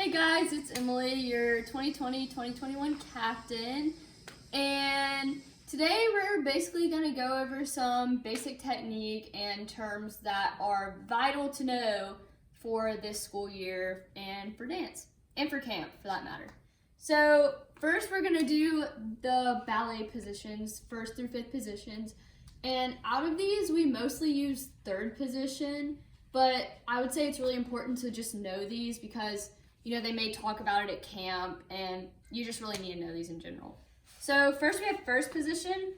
Hey guys, it's Emily, your 2020-2021 captain, and today we're basically going to go over some basic technique and terms that are vital to know for this school year and for dance, and for camp for that matter. So first we're going to do the ballet positions, 1st through 5th positions, and out of these we mostly use 3rd position, but I would say it's really important to just know these because they may talk about it at camp, and you just really need to know these in general. So first we have 1st position,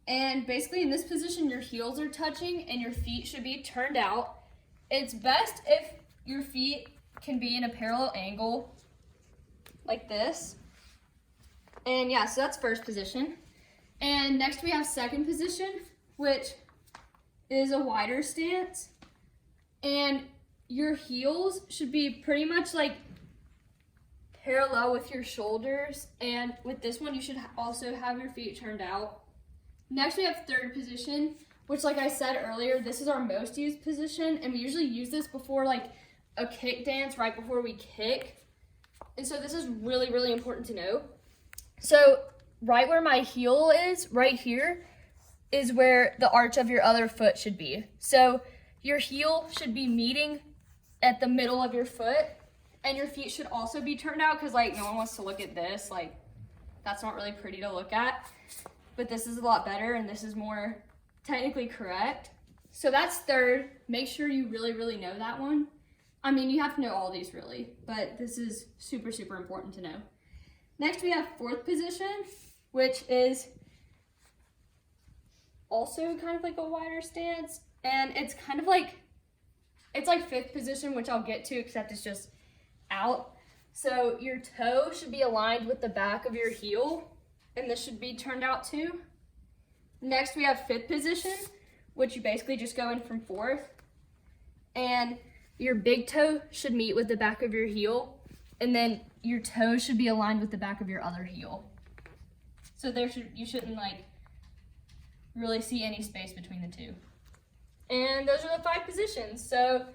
and basically in this position your heels are touching and your feet should be turned out. It's best if your feet can be in a parallel angle like this. And yeah, so that's 1st position. And next we have 2nd position, which is a wider stance. And your heels should be pretty much like parallel with your shoulders, and with this one you should also have your feet turned out. Next we have 3rd position, which like I said earlier, this is our most used position, and we usually use this before like a kick dance, right before we kick. And so this is really, really important to know. So right where my heel is, right here, is where the arch of your other foot should be. So your heel should be meeting at the middle of your foot, and your feet should also be turned out because like no one wants to look at this. Like that's not really pretty to look at, but this is a lot better and this is more technically correct. So that's 3rd. Make sure you really, really know that one. I mean, you have to know all these really, but this is super, super important to know. Next we have 4th position, which is also kind of like a wider stance, and it's kind of like, it's like 5th position, which I'll get to, except it's just out. So your toe should be aligned with the back of your heel, and this should be turned out too. Next we have 5th position, which you basically just go in from 4th, and your big toe should meet with the back of your heel, and then your toes should be aligned with the back of your other heel. So you shouldn't like really see any space between the two. And those are the 5 positions. So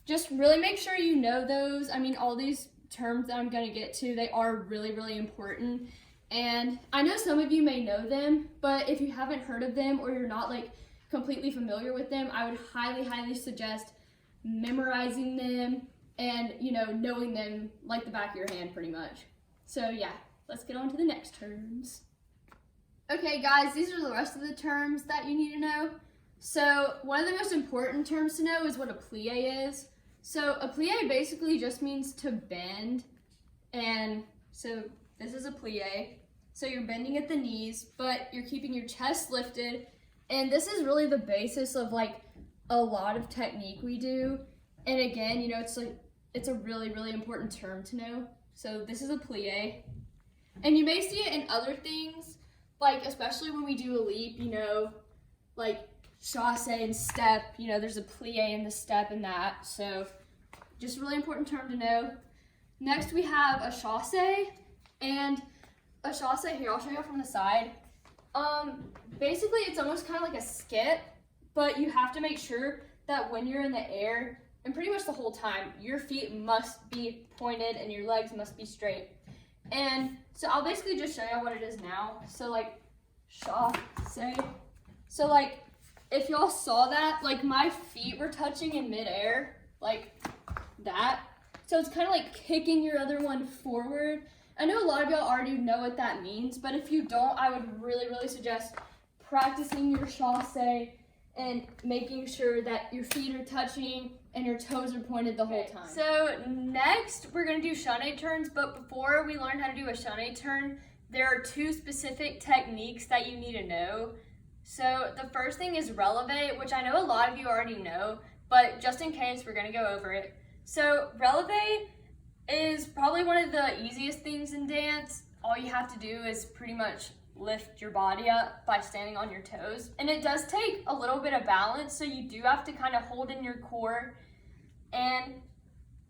just really make sure you know those. I mean, all these terms that I'm going to get to, they are really, really important. And I know some of you may know them, but if you haven't heard of them or you're not like completely familiar with them, I would highly, highly suggest memorizing them and, knowing them like the back of your hand pretty much. So yeah, let's get on to the next terms. Okay guys, these are the rest of the terms that you need to know. So one of the most important terms to know is what a plie is. So a plie basically just means to bend, and so this is a plie. So you're bending at the knees, but you're keeping your chest lifted, and this is really the basis of like a lot of technique we do. And again, it's a really, really important term to know. So this is a plie, and you may see it in other things, like especially when we do a leap, like chasse and step, there's a plie in the step and that. So just a really important term to know. Next we have a chasse, and a chasse, here I'll show you from the side. Basically it's almost kind of like a skip, but you have to make sure that when you're in the air, and pretty much the whole time, your feet must be pointed and your legs must be straight. And so I'll basically just show you what it is now. So like chasse, so like if y'all saw that, like my feet were touching in midair, like that. So it's kind of like kicking your other one forward. I know a lot of y'all already know what that means, but if you don't, I would really, really suggest practicing your chasse and making sure that your feet are touching and your toes are pointed the whole time. So next we're gonna do chaîné turns, but before we learn how to do a chaîné turn, there are 2 specific techniques that you need to know. So the first thing is releve, which I know a lot of you already know, but just in case, we're gonna go over it. So releve is probably one of the easiest things in dance. All you have to do is pretty much lift your body up by standing on your toes. And it does take a little bit of balance, so you do have to kind of hold in your core. And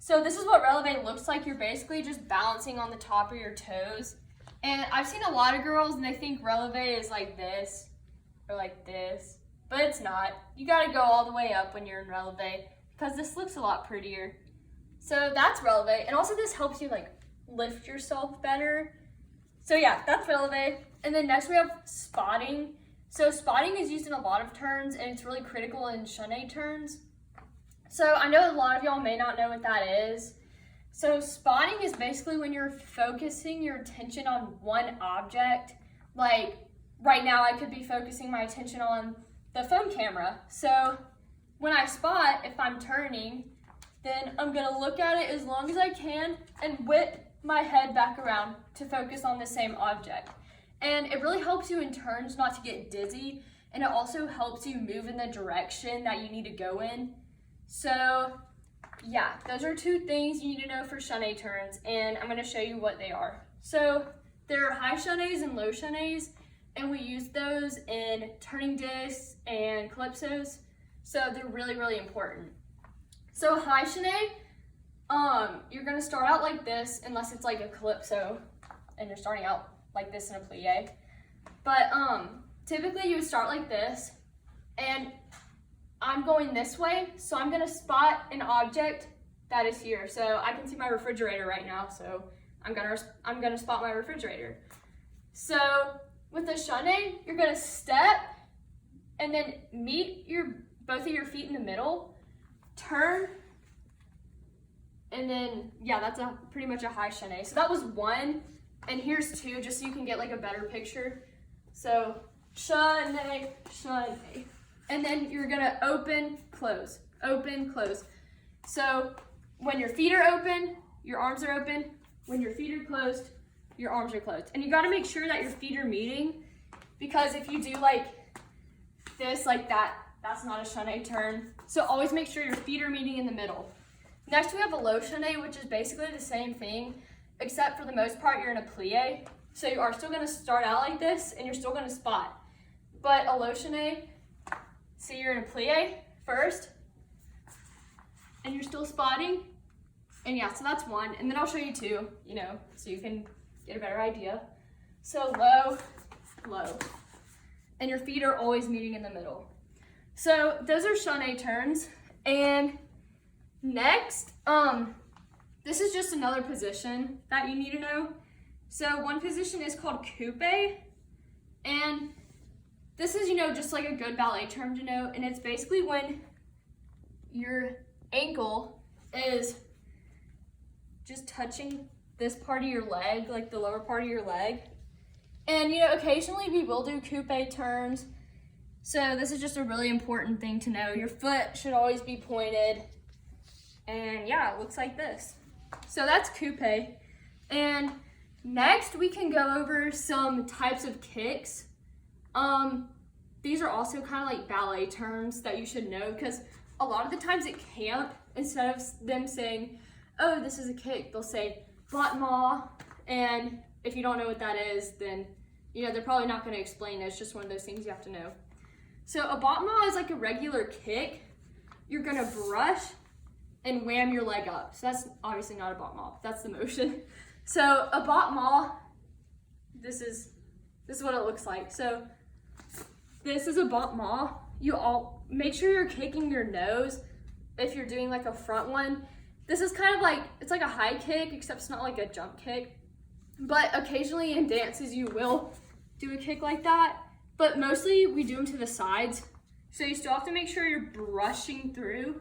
so this is what releve looks like. You're basically just balancing on the top of your toes. And I've seen a lot of girls and they think releve is like this or like this, but it's not. You gotta go all the way up when you're in releve because this looks a lot prettier. So that's releve. And also this helps you like lift yourself better. So yeah, that's releve. And then next we have spotting. So spotting is used in a lot of turns and it's really critical in chaîné turns. So I know a lot of y'all may not know what that is. So spotting is basically when you're focusing your attention on one object. Like right now I could be focusing my attention on the phone camera. So when I spot, if I'm turning, then I'm gonna look at it as long as I can and whip my head back around to focus on the same object. And it really helps you in turns not to get dizzy, and it also helps you move in the direction that you need to go in. So yeah, those are two things you need to know for chaîné turns, and I'm gonna show you what they are. So there are high chaînés and low chaînés, and we use those in turning discs and calypsos. So they're really, really important. So high chaîné, you're gonna start out like this, unless it's like a calypso and you're starting out like this in a plie. But typically you would start like this, and I'm going this way, so I'm gonna spot an object that is here. So I can see my refrigerator right now, so I'm gonna spot my refrigerator. So with the chaîné, you're gonna step and then meet both of your feet in the middle, turn, and then yeah, that's pretty much a high chaîné. So that was one, and here's two, just so you can get like a better picture. So chaîné, chaîné. And then you're gonna open, close, open, close. So when your feet are open, your arms are open. When your feet are closed, your arms are closed. And you gotta make sure that your feet are meeting, because if you do like this, like that, that's not a chaîné turn. So always make sure your feet are meeting in the middle. Next we have a low chaîné, which is basically the same thing, except for the most part you're in a plie. So you are still gonna start out like this and you're still gonna spot. But a low chaîné, so you're in a plie first, and you're still spotting, and yeah, so that's one. And then I'll show you two, so you can get a better idea. So low, low, and your feet are always meeting in the middle. So those are chaîné turns. And next, this is just another position that you need to know. So one position is called coupe, and this is, just like a good ballet term to know, and it's basically when your ankle is just touching this part of your leg, like the lower part of your leg. And, occasionally we will do coupe turns. So this is just a really important thing to know. Your foot should always be pointed. And yeah, it looks like this. So that's coupe. And next we can go over some types of kicks. These are also kind of like ballet terms that you should know, because a lot of the times at camp, instead of them saying, oh, this is a kick, they'll say battement. And if you don't know what that is, then they're probably not going to explain it. It's just one of those things you have to know. So a battement is like a regular kick. You're going to brush and wham your leg up. So that's obviously not a battement. That's the motion. So a battement, this is what it looks like. So this is a battement. You all make sure you're kicking your nose if you're doing like a front one. This is kind of like, it's like a high kick, except it's not like a jump kick. But occasionally in dances you will do a kick like that. But mostly we do them to the sides. So you still have to make sure you're brushing through,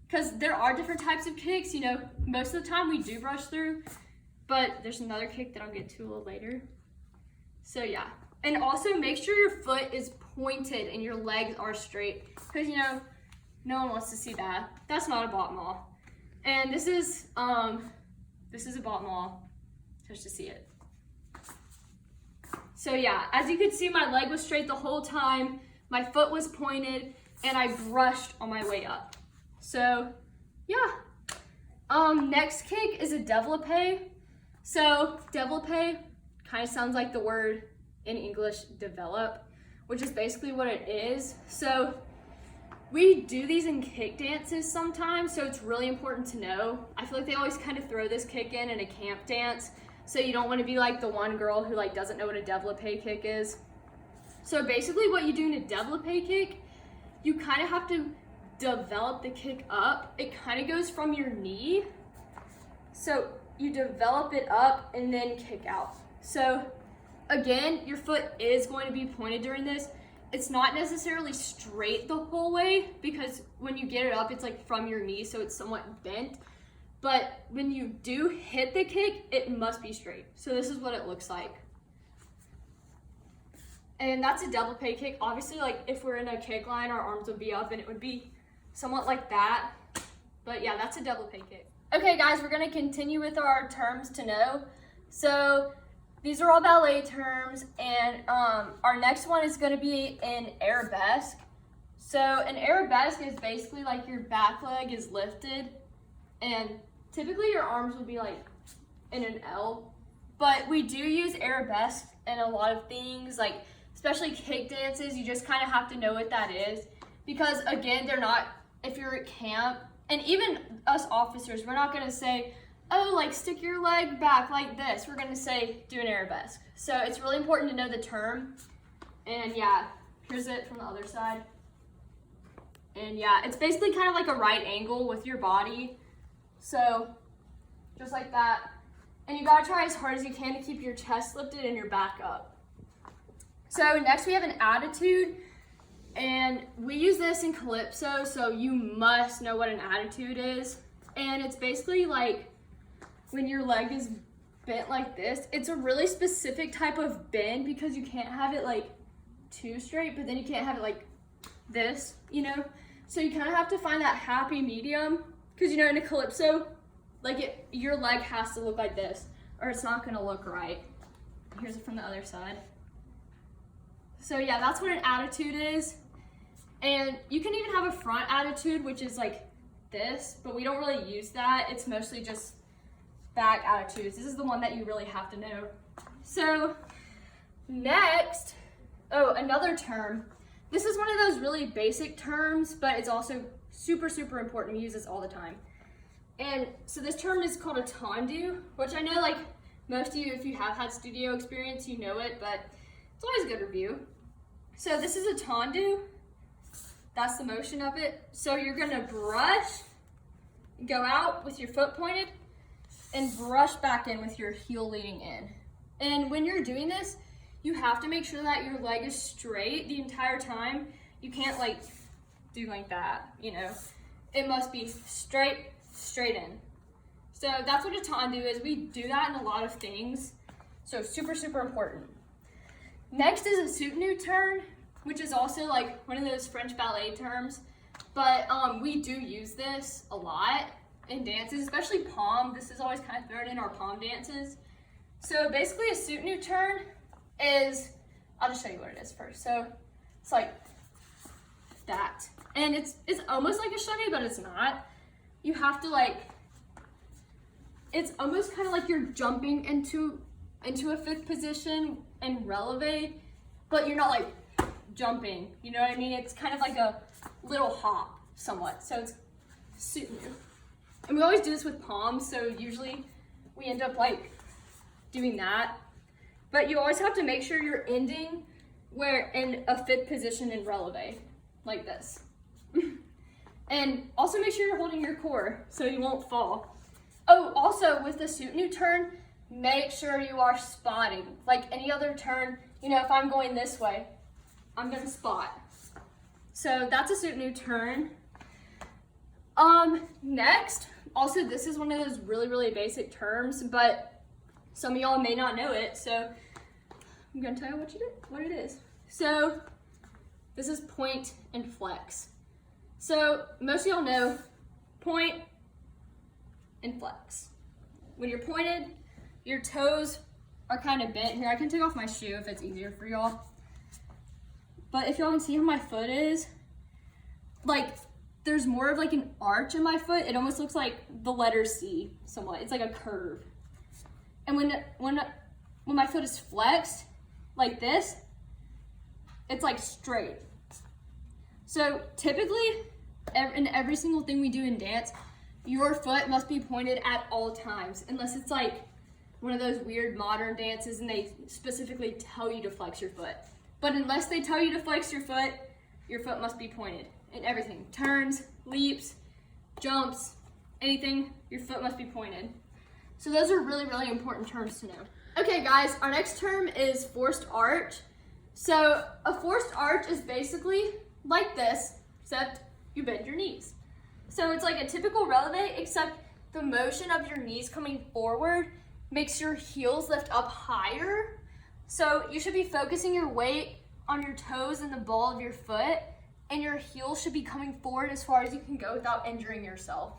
because there are different types of kicks. Most of the time we do brush through, but there's another kick that I'll get to a little later. So yeah. And also make sure your foot is pointed and your legs are straight, because no one wants to see that. That's not a battement. And this is a battement, just to see it. So yeah, as you can see, my leg was straight the whole time, my foot was pointed, and I brushed on my way up. So yeah. Next kick is a développé. So développé kind of sounds like the word in English develop, which is basically what it is. So we do these in kick dances sometimes, so it's really important to know. I feel like they always kind of throw this kick in a camp dance, so you don't want to be like the one girl who doesn't know what a développé kick is. So basically what you do in a développé kick, you kind of have to develop the kick up. It kind of goes from your knee So you develop it up and then kick out. So again, your foot is going to be pointed during this. It's not necessarily straight the whole way because when you get it up, it's like from your knee, so it's somewhat bent. But when you do hit the kick, it must be straight. So this is what it looks like. And that's a double pay kick. Obviously, like if we're in a kick line, our arms would be up and it would be somewhat like that. But yeah, that's a double pay kick. Okay guys, we're gonna continue with our terms to know. So these are all ballet terms, and our next one is gonna be an arabesque. So an arabesque is basically like your back leg is lifted, and typically your arms will be like in an L, but we do use arabesque in a lot of things, like especially kick dances. You just kind of have to know what that is, because again, they're not, if you're at camp, and even us officers, we're not gonna say, oh, like stick your leg back like this. We're gonna say, do an arabesque. So it's really important to know the term. And yeah, here's it from the other side. And yeah, it's basically kind of like a right angle with your body. So just like that. And you gotta try as hard as you can to keep your chest lifted and your back up. So next we have an attitude. And we use this in Calypso, so you must know what an attitude is. And it's basically like when your leg is bent like this. It's a really specific type of bend because you can't have it like too straight, but then you can't have it like this, you know? So you kind of have to find that happy medium, because you know, in a Calypso, like your leg has to look like this or it's not gonna look right. Here's it from the other side. So yeah, that's what an attitude is. And you can even have a front attitude, which is like this, but we don't really use that. It's mostly just back attitudes. This is the one that you really have to know. So next, oh, another term. This is one of those really basic terms, but it's also super, super important. We use this all the time. And so this term is called a tendu, which I know like most of you, if you have had studio experience, you know it, but it's always a good review. So this is a tendu. That's the motion of it. So you're gonna brush, go out with your foot pointed, and brush back in with your heel leading in. And when you're doing this, you have to make sure that your leg is straight the entire time. You can't like do like that, you know. It must be straight in. So that's what a tendu is. We do that in a lot of things. So super, super important. Next is a soutenu turn, which is also like one of those French ballet terms, but we do use this a lot in dances, especially pom. This is always kind of thrown in our pom dances. So basically a soutenu turn is, I'll just show you what it is first. So it's like that. And it's almost like a shinny, but it's not. You have to like, it's almost kind of like you're jumping into a fifth position and releve, but you're not like jumping, you know what I mean? It's kind of like a little hop somewhat. So it's soutenu. And we always do this with palms, so usually we end up like doing that. But you always have to make sure you're ending where in a fifth position in releve, like this. And also make sure you're holding your core so you won't fall. Oh, also with the soutenu turn, make sure you are spotting. Like any other turn, you know, if I'm going this way, I'm gonna spot. So that's a soutenu turn. Next, also this is one of those really, really basic terms, but some of y'all may not know it, so I'm gonna tell you what it is. So this is point and flex. So most of y'all know point and flex. When you're pointed, your toes are kind of bent. Here, I can take off my shoe if it's easier for y'all. But if y'all can see how my foot is, like there's more of like an arch in my foot. It almost looks like the letter C somewhat. It's like a curve. And when my foot is flexed like this, it's like straight. So typically, in every single thing we do in dance, your foot must be pointed at all times, unless it's like one of those weird modern dances and they specifically tell you to flex your foot. But unless they tell you to flex your foot must be pointed in everything. Turns, leaps, jumps, anything, your foot must be pointed. So those are really, really important terms to know. Okay guys, our next term is forced arch. So a forced arch is basically like this, except you bend your knees. So it's like a typical releve, except the motion of your knees coming forward makes your heels lift up higher. So you should be focusing your weight on your toes and the ball of your foot, and your heels should be coming forward as far as you can go without injuring yourself.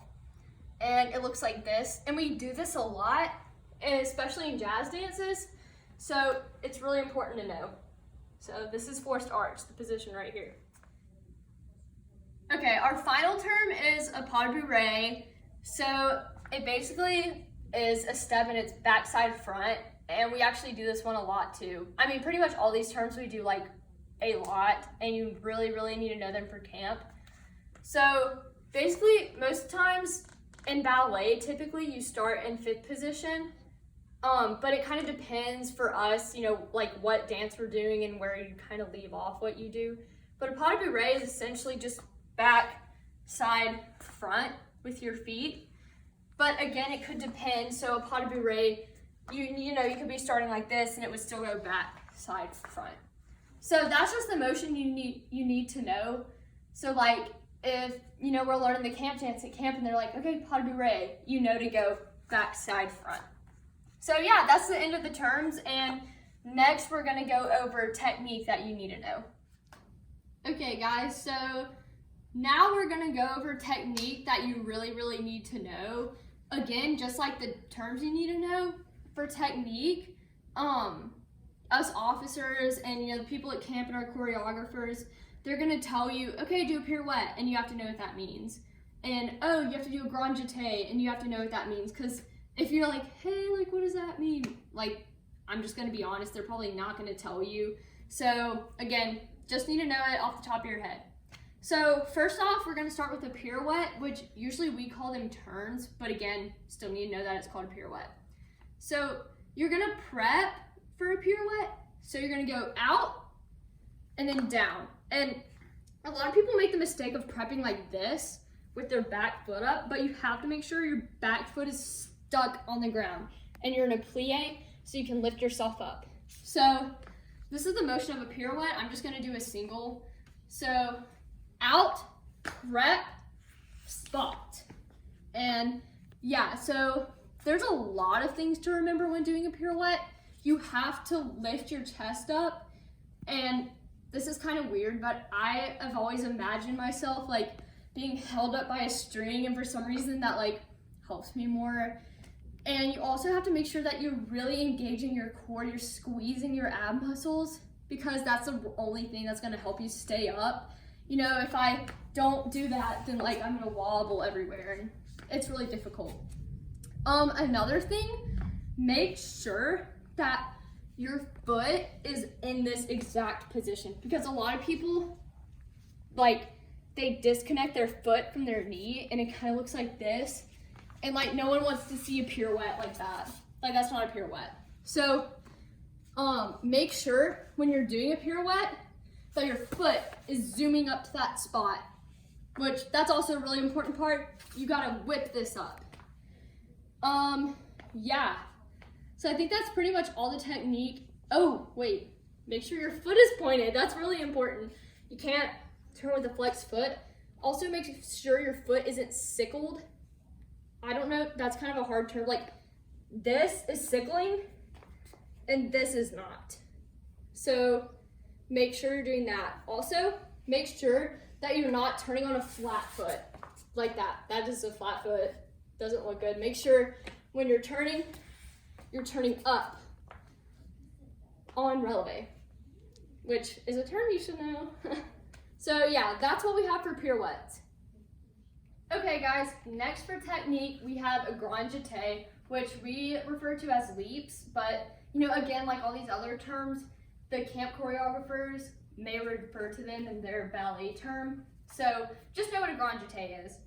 And it looks like this. And we do this a lot, especially in jazz dances. So it's really important to know. So this is forced arch, the position right here. Okay, our final term is a pas de bourrée. So it basically is a step and it's backside front. And we actually do this one a lot too. I mean, pretty much all these terms we do like a lot, and you really, really need to know them for camp. So basically, most times in ballet, typically you start in 5th position, but it kind of depends for us, you know, like what dance we're doing and where you kind of leave off what you do. But a pas de bourrée is essentially just back, side, front with your feet. But again, it could depend. So a pas de bourrée, you know, you could be starting like this and it would still go back, side, front. So that's just the motion you need to know. So like if, you know, we're learning the camp dance at camp and they're like, okay, pas de bourrée, you know to go back, side, front. So yeah, that's the end of the terms, and next we're gonna go over technique that you need to know. Okay guys, so now we're gonna go over technique that you really, really need to know. Again, just like the terms you need to know for technique, us officers and, you know, the people at camp and our choreographers, they're gonna tell you, okay, do a pirouette, and you have to know what that means. And oh, you have to do a grand jeté, and you have to know what that means. Because if you're like, hey, like, what does that mean? Like, I'm just gonna be honest, they're probably not gonna tell you. So again, just need to know it off the top of your head. So first off, we're gonna start with a pirouette, which usually we call them turns, but again, still need to know that it's called a pirouette. So you're gonna prep for a pirouette. So you're gonna go out and then down. And a lot of people make the mistake of prepping like this with their back foot up, but you have to make sure your back foot is stuck on the ground and you're in a plie so you can lift yourself up. So this is the motion of a pirouette. I'm just gonna do a single. So out, prep, spot. And yeah, so there's a lot of things to remember when doing a pirouette. You have to lift your chest up, and this is kind of weird, but I have always imagined myself like being held up by a string, and for some reason that like helps me more. And you also have to make sure that you're really engaging your core, you're squeezing your ab muscles, because that's the only thing that's gonna help you stay up. You know, if I don't do that, then like I'm gonna wobble everywhere, and it's really difficult. Another thing, make sure that your foot is in this exact position, because a lot of people, like, they disconnect their foot from their knee and it kind of looks like this, and like no one wants to see a pirouette like that. Like, that's not a pirouette. So make sure when you're doing a pirouette that your foot is zooming up to that spot, which that's also a really important part. You gotta whip this up. Yeah. So I think that's pretty much all the technique. Oh, wait, make sure your foot is pointed. That's really important. You can't turn with a flexed foot. Also make sure your foot isn't sickled. I don't know, that's kind of a hard term. Like, this is sickling and this is not. So make sure you're doing that. Also, make sure that you're not turning on a flat foot like that. That is a flat foot. Doesn't look good. Make sure when you're turning up on releve, which is a term you should know. So yeah, that's what we have for pirouettes. Okay guys, next for technique, we have a grand jeté, which we refer to as leaps, but you know, again, like all these other terms, the camp choreographers may refer to them in their ballet term. So just know what a grand jeté is.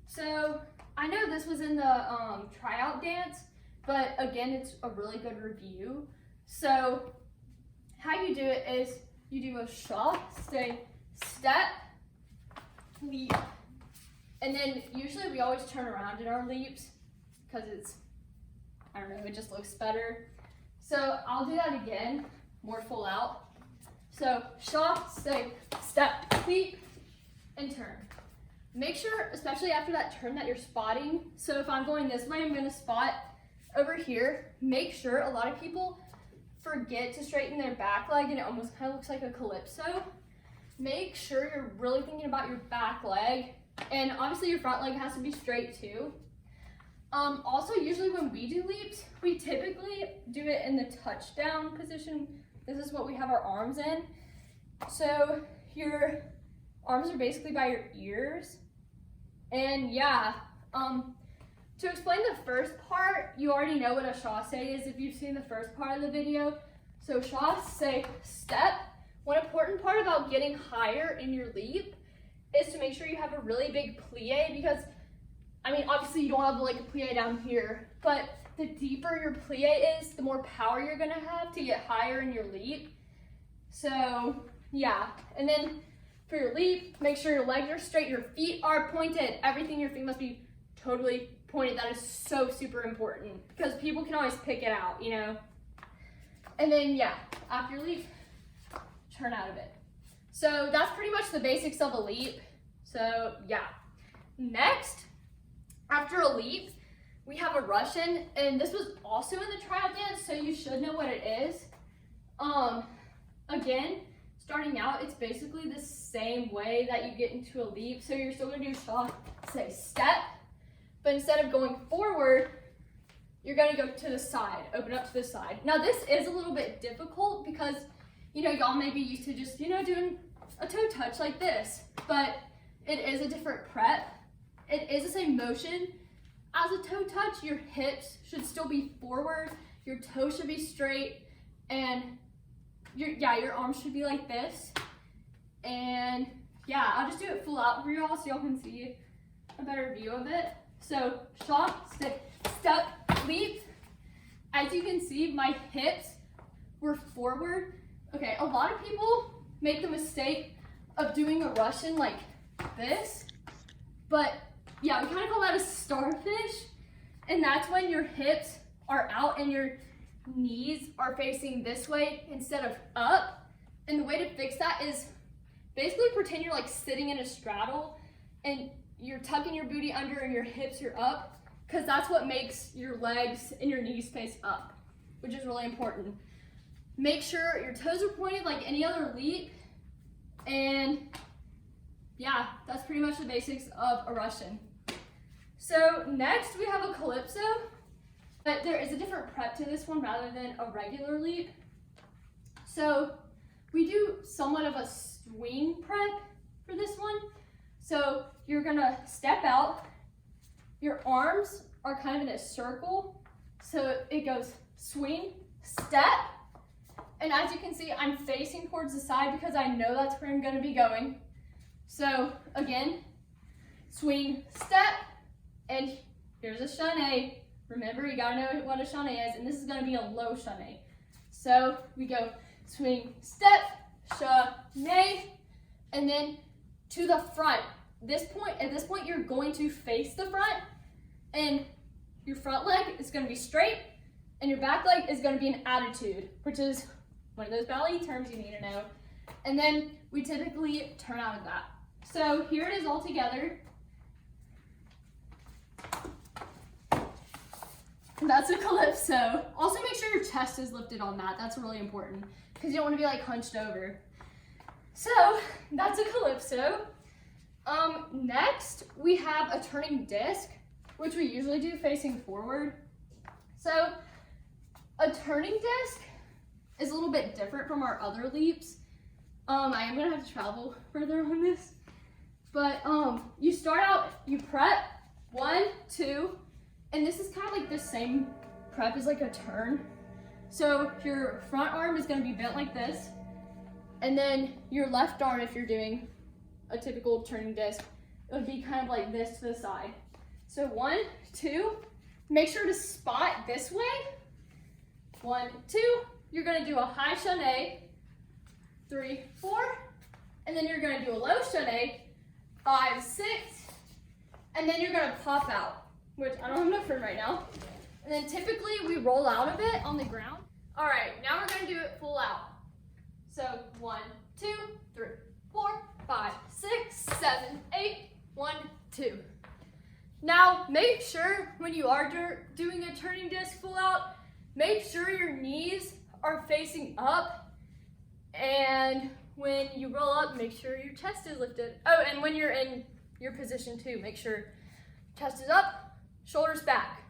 So I know this was in the tryout dance, but again, it's a really good review. So how you do it is you do a shot, say step, leap. And then usually we always turn around in our leaps because it's I don't know, it just looks better. So I'll do that again, more full out. So shaw, say, step, leap, and turn. Make sure, especially after that turn, that you're spotting. So if I'm going this way, I'm gonna spot over here. Make sure, a lot of people forget to straighten their back leg and it almost kind of looks like a calypso. Make sure you're really thinking about your back leg, and obviously your front leg has to be straight too. Also, usually when we do leaps, we typically do it in the touchdown position. This is what we have our arms in. So your arms are basically by your ears. And yeah, to explain the first part, you already know what a chasse is if you've seen the first part of the video. So chasse, step. One important part about getting higher in your leap is to make sure you have a really big plie, because I mean, obviously you don't have like a plie down here, but the deeper your plie is, the more power you're gonna have to get higher in your leap. So yeah, and then for your leap, make sure your legs are straight, your feet are pointed. Everything in your feet must be totally pointed. That is so super important because people can always pick it out, you know? And then yeah, after your leap, turn out of it. So that's pretty much the basics of a leap. So yeah. Next, after a leap, we have a Russian, and this was also in the trial dance, so you should know what it is. Again, starting out, it's basically the same way that you get into a leap. So you're still gonna do say step, but instead of going forward, you're gonna go to the side, open up to the side. Now this is a little bit difficult because, you know, y'all may be used to just, you know, doing a toe touch like this, but it is a different prep. It is the same motion as a toe touch. Your hips should still be forward, your toes should be straight, and your arms should be like this. And yeah, I'll just do it full out for y'all so y'all can see a better view of it. So shot, step, leap. As you can see, my hips were forward. Okay, a lot of people make the mistake of doing a Russian like this, but yeah, we kind of call that a starfish, and that's when your hips are out and your knees are facing this way instead of up. And the way to fix that is basically pretend you're like sitting in a straddle and you're tucking your booty under and your hips are up, because that's what makes your legs and your knees face up, which is really important. Make sure your toes are pointed like any other leap, and yeah, that's pretty much the basics of a Russian. So next we have a calypso, but there is a different prep to this one rather than a regular leap. So we do somewhat of a swing prep for this one. So you're gonna step out, your arms are kind of in a circle, so it goes swing, step, and as you can see, I'm facing towards the side because I know that's where I'm gonna be going. So again, swing, step, and here's a chané. Remember, you gotta know what a chané is, and this is gonna be a low chané. So we go swing, step, chané, and then to the front. At this point, you're going to face the front, and your front leg is gonna be straight, and your back leg is gonna be an attitude, which is one of those ballet terms you need to know. And then we typically turn out of that. So here it is all together. That's a calypso. Also make sure your chest is lifted on that. That's really important because you don't want to be like hunched over. So that's a calypso. Next we have a turning disc, which we usually do facing forward. So a turning disc is a little bit different from our other leaps. I am gonna have to travel further on this, but you start out, you prep 1, 2, and this is kind of like the same prep as like a turn. So your front arm is gonna be bent like this, and then your left arm, if you're doing a typical turning disc, it would be kind of like this to the side. So 1, 2, make sure to spot this way. 1, 2, you're gonna do a high chané, 3, 4, and then you're gonna do a low chané, 5, 6, and then you're gonna pop out, which I don't have enough room right now. And then typically we roll out of it on the ground. All right, now we're gonna do it full out. So 1, 2, 3, 4, 5, 6, 7, 8, 1, 2. Now make sure when you are doing a turning disc full out, make sure your knees are facing up, and when you roll up, make sure your chest is lifted. Oh, and when you're in your position too, make sure chest is up, shoulders back.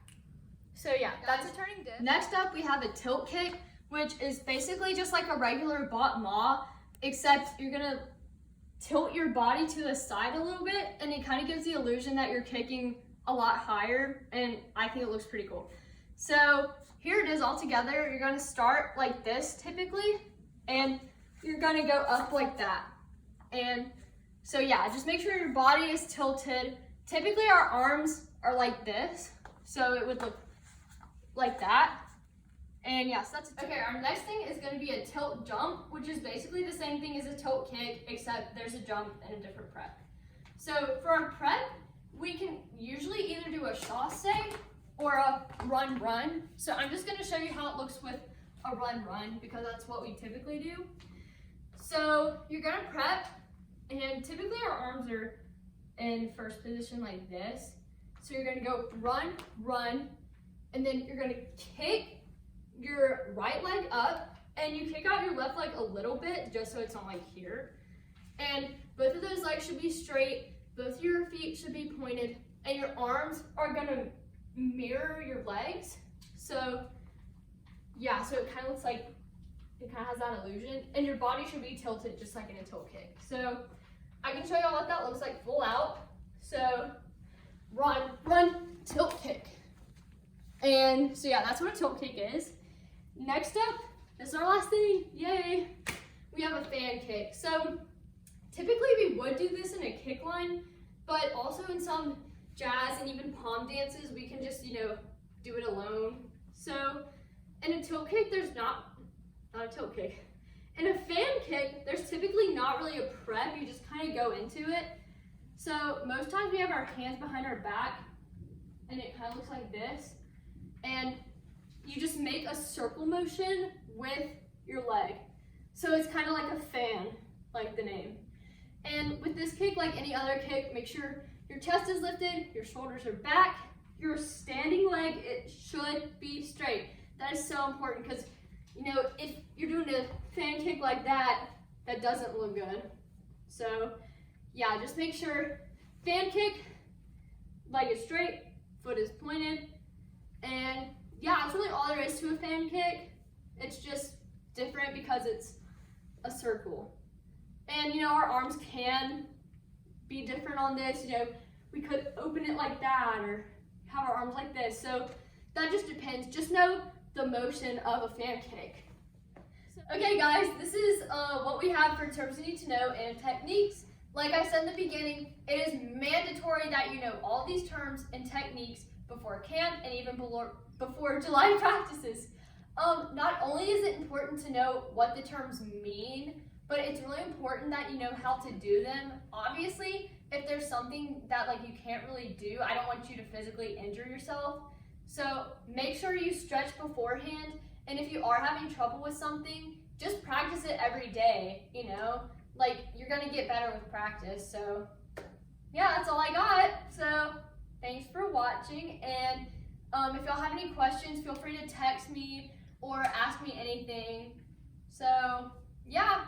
So yeah, that's a turning disc. Next up, we have a tilt kick, which is basically just like a regular bot ma, except you're gonna tilt your body to the side a little bit, and it kind of gives the illusion that you're kicking a lot higher, and I think it looks pretty cool. So here it is all together. You're gonna start like this typically, and you're gonna go up like that. And so yeah, just make sure your body is tilted. Typically our arms are like this, so it would look like that. And yes, that's a tilt. Okay, our next thing is gonna be a tilt jump, which is basically the same thing as a tilt kick, except there's a jump and a different prep. So for our prep, we can usually either do a chasse or a run. So I'm just gonna show you how it looks with a run because that's what we typically do. So you're gonna prep, and typically our arms are in first position like this. So you're gonna go run, and then you're gonna kick your right leg up, and you kick out your left leg a little bit just so it's not like here. And both of those legs should be straight, both of your feet should be pointed, and your arms are gonna mirror your legs. So yeah, so it kind of looks like it kind of has that illusion, and your body should be tilted just like in a tilt kick. So I can show you all what that looks like full out. So run, tilt kick. And so yeah, that's what a tilt kick is. Next up, this is our last thing, yay! We have a fan kick. So typically we would do this in a kick line, but also in some jazz and even palm dances, we can just, do it alone. So in a tilt kick, there's not a tilt kick. In a fan kick, there's typically not really a prep, you just kind of go into it. So most times we have our hands behind our back, and it kind of looks like this. And you just make a circle motion with your leg. So it's kind of like a fan, like the name. And with this kick, like any other kick, make sure your chest is lifted, your shoulders are back, your standing leg, it should be straight. That is so important because, if you're doing a fan kick like that, that doesn't look good. So yeah, just make sure fan kick, leg is straight, foot is pointed, and yeah, that's really all there is to a fan kick. It's just different because it's a circle. And our arms can be different on this. We could open it like that or have our arms like this. So that just depends. Just know the motion of a fan kick. Okay guys, this is what we have for terms you need to know and techniques. Like I said in the beginning, it is mandatory that you know all these terms and techniques before camp and even before July practices. Not only is it important to know what the terms mean, but it's really important that you know how to do them. Obviously, if there's something that you can't really do, I don't want you to physically injure yourself. So make sure you stretch beforehand, and if you are having trouble with something, just practice it every day, you're gonna get better with practice. So yeah, that's all I got. So thanks for watching, and if y'all have any questions, feel free to text me or ask me anything. So yeah.